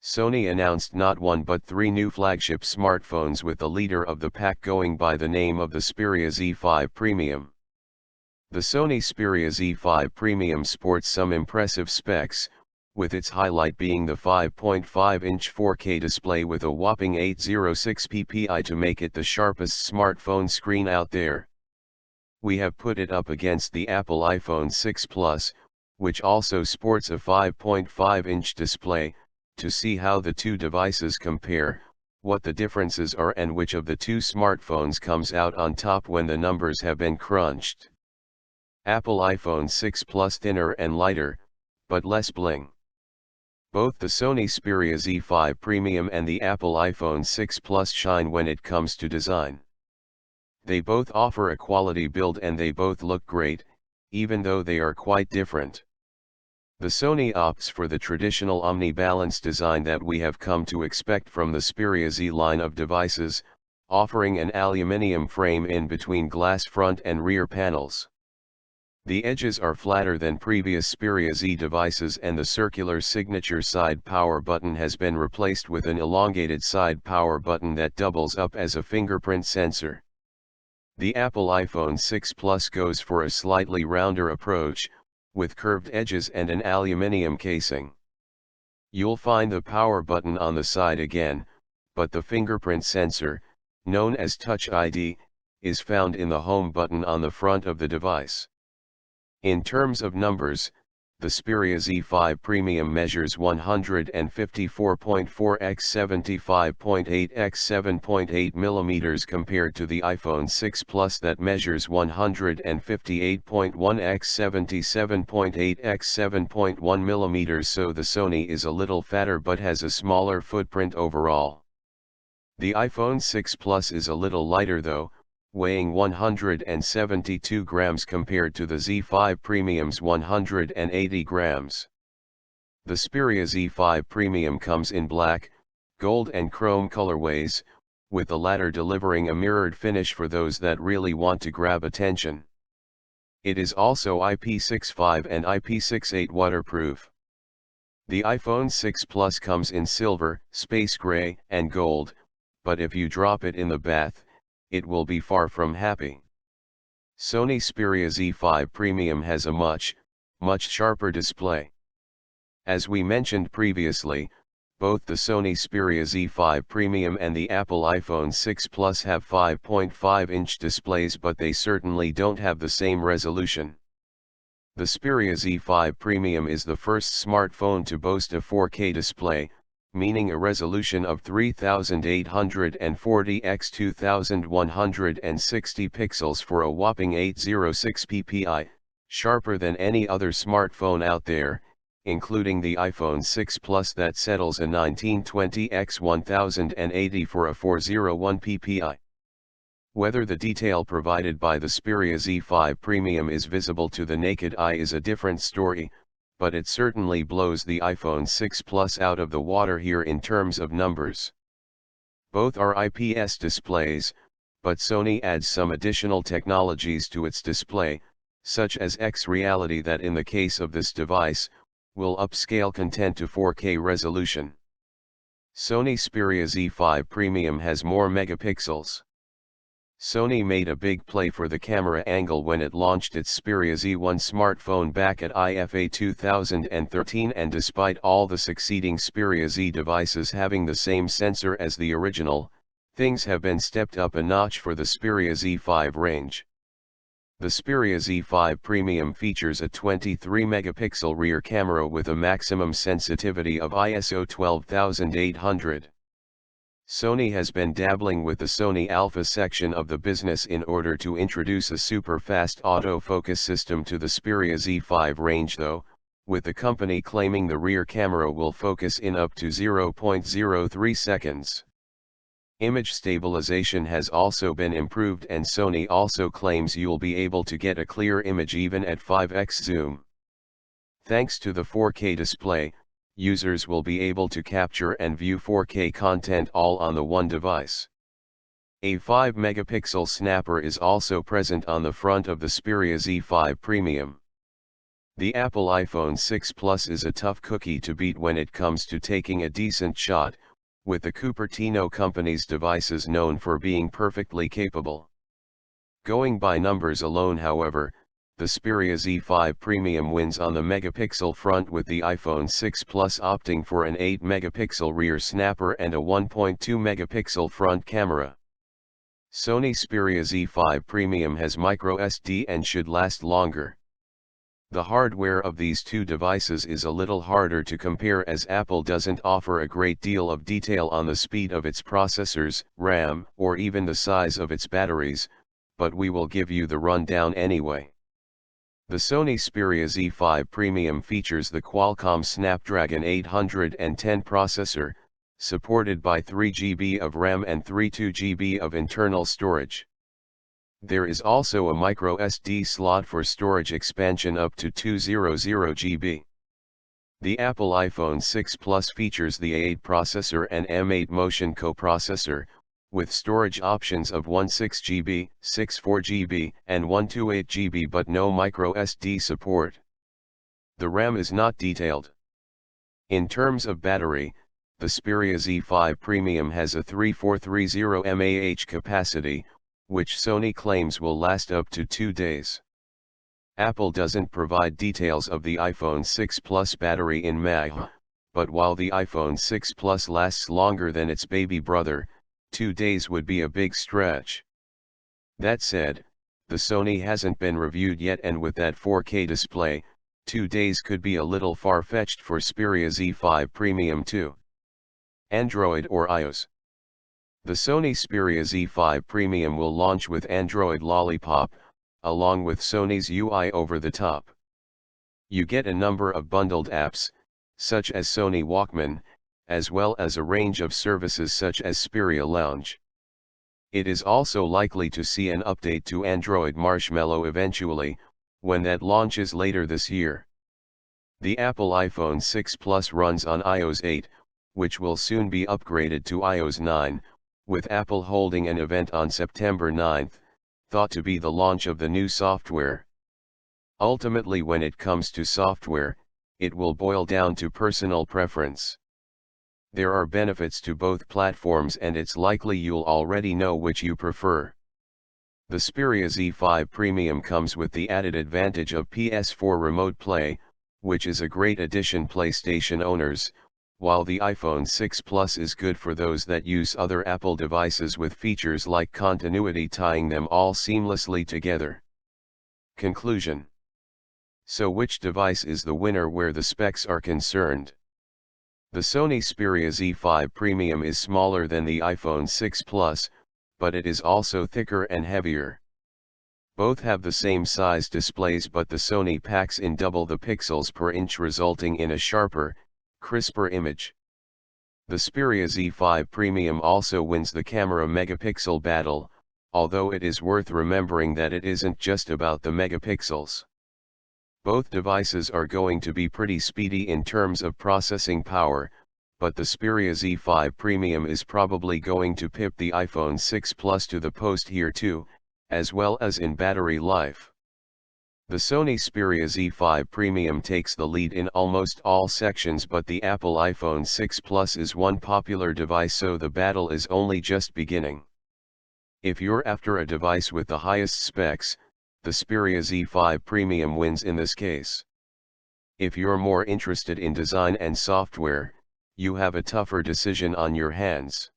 Sony announced not one but three new flagship smartphones, with the leader of the pack going by the name of the Xperia Z5 Premium. The Sony Xperia Z5 Premium sports some impressive specs, with its highlight being the 5.5-inch 4K display with a whopping 806 ppi to make it the sharpest smartphone screen out there. We have put it up against the Apple iPhone 6 Plus, which also sports a 5.5-inch display, to see how the two devices compare, what the differences are, and which of the two smartphones comes out on top when the numbers have been crunched. Apple iPhone 6 Plus thinner and lighter, but less bling. Both the Sony Xperia Z5 Premium and the Apple iPhone 6 Plus shine when it comes to design. They both offer a quality build and they both look great, even though they are quite different. The Sony opts for the traditional omni-balance design that we have come to expect from the Xperia Z line of devices, offering an aluminium frame in between glass front and rear panels. The edges are flatter than previous Xperia Z devices, and the circular signature side power button has been replaced with an elongated side power button that doubles up as a fingerprint sensor. The Apple iPhone 6 Plus goes for a slightly rounder approach, with curved edges and an aluminium casing. You'll find the power button on the side again, but the fingerprint sensor, known as Touch ID, is found in the home button on the front of the device. In terms of numbers, the Xperia Z5 Premium measures 154.4 x 75.8 x 7.8 mm compared to the iPhone 6 Plus that measures 158.1 x 77.8 x 7.1 mm, so the Sony is a little fatter but has a smaller footprint overall. The iPhone 6 Plus is a little lighter though, weighing 172 grams compared to the Z5 Premium's 180 grams. The Xperia Z5 Premium comes in black, gold and chrome colorways, with the latter delivering a mirrored finish for those that really want to grab attention. It is also IP65 and IP68 waterproof. The iPhone 6 Plus comes in silver, space gray, and gold, but if you drop it in the bath, it will be far from happy. Sony Xperia Z5 Premium has a much sharper display. As we mentioned previously, both the Sony Xperia Z5 Premium and the Apple iPhone 6 Plus have 5.5-inch displays, but they certainly don't have the same resolution. The Xperia Z5 Premium is the first smartphone to boast a 4K display, meaning a resolution of 3840 x 2160 pixels for a whopping 806 ppi, sharper than any other smartphone out there, including the iPhone 6 Plus that settles a 1920 x 1080 for a 401 ppi. Whether the detail provided by the Xperia Z5 Premium is visible to the naked eye is a different story, but it certainly blows the iPhone 6 Plus out of the water here in terms of numbers. Both are IPS displays, but Sony adds some additional technologies to its display, such as X-Reality that in the case of this device, will upscale content to 4K resolution. Sony Xperia Z5 Premium has more megapixels. Sony made a big play for the camera angle when it launched its Xperia Z1 smartphone back at IFA 2013, and despite all the succeeding Xperia Z devices having the same sensor as the original, things have been stepped up a notch for the Xperia Z5 range. The Xperia Z5 Premium features a 23-megapixel rear camera with a maximum sensitivity of ISO 12800. Sony has been dabbling with the Sony Alpha section of the business in order to introduce a super-fast autofocus system to the Xperia Z5 range though, with the company claiming the rear camera will focus in up to 0.03 seconds. Image stabilization has also been improved, and Sony also claims you'll be able to get a clear image even at 5x zoom. Thanks to the 4K display, users will be able to capture and view 4K content all on the one device. A 5-megapixel snapper is also present on the front of the Xperia Z5 Premium. The Apple iPhone 6 Plus is a tough cookie to beat when it comes to taking a decent shot, with the Cupertino company's devices known for being perfectly capable. Going by numbers alone, however, the Xperia Z5 Premium wins on the megapixel front, with the iPhone 6 Plus opting for an 8 megapixel rear snapper and a 1.2 megapixel front camera. Sony Xperia Z5 Premium has microSD and should last longer. The hardware of these two devices is a little harder to compare, as Apple doesn't offer a great deal of detail on the speed of its processors, RAM, or even the size of its batteries, but we will give you the rundown anyway. The Sony Xperia Z5 Premium features the Qualcomm Snapdragon 810 processor, supported by 3 GB of RAM and 32 GB of internal storage. There is also a microSD slot for storage expansion up to 200 GB. The Apple iPhone 6 Plus features the A8 processor and M8 Motion coprocessor, with storage options of 16 GB, 64 GB, and 128 GB, but no microSD support. The RAM is not detailed. In terms of battery, the Xperia Z5 Premium has a 3430 mAh capacity, which Sony claims will last up to 2 days. Apple doesn't provide details of the iPhone 6 Plus battery in mAh, but while the iPhone 6 Plus lasts longer than its baby brother, 2 days would be a big stretch. That said, the Sony hasn't been reviewed yet, and with that 4K display, 2 days could be a little far-fetched for Xperia Z5 Premium too. Android or iOS. The Sony Xperia Z5 Premium will launch with Android Lollipop, along with Sony's UI over the top. You get a number of bundled apps, such as Sony Walkman, as well as a range of services such as Xperia Lounge. It is also likely to see an update to Android Marshmallow eventually, when that launches later this year. The Apple iPhone 6 Plus runs on iOS 8, which will soon be upgraded to iOS 9, with Apple holding an event on September 9, thought to be the launch of the new software. Ultimately, when it comes to software, it will boil down to personal preference. There are benefits to both platforms, and it's likely you'll already know which you prefer. The Xperia Z5 Premium comes with the added advantage of PS4 Remote Play, which is a great addition PlayStation owners, while the iPhone 6 Plus is good for those that use other Apple devices with features like continuity tying them all seamlessly together. Conclusion. So which device is the winner where the specs are concerned? The Sony Xperia Z5 Premium is smaller than the iPhone 6 Plus, but it is also thicker and heavier. Both have the same size displays, but the Sony packs in double the pixels per inch, resulting in a sharper, crisper image. The Xperia Z5 Premium also wins the camera megapixel battle, although it is worth remembering that it isn't just about the megapixels. Both devices are going to be pretty speedy in terms of processing power, but the Xperia Z5 Premium is probably going to pip the iPhone 6 Plus to the post here too, as well as in battery life. The Sony Xperia Z5 Premium takes the lead in almost all sections, but the Apple iPhone 6 Plus is one popular device, so the battle is only just beginning. If you're after a device with the highest specs, the Xperia Z5 Premium wins in this case. If you're more interested in design and software, you have a tougher decision on your hands.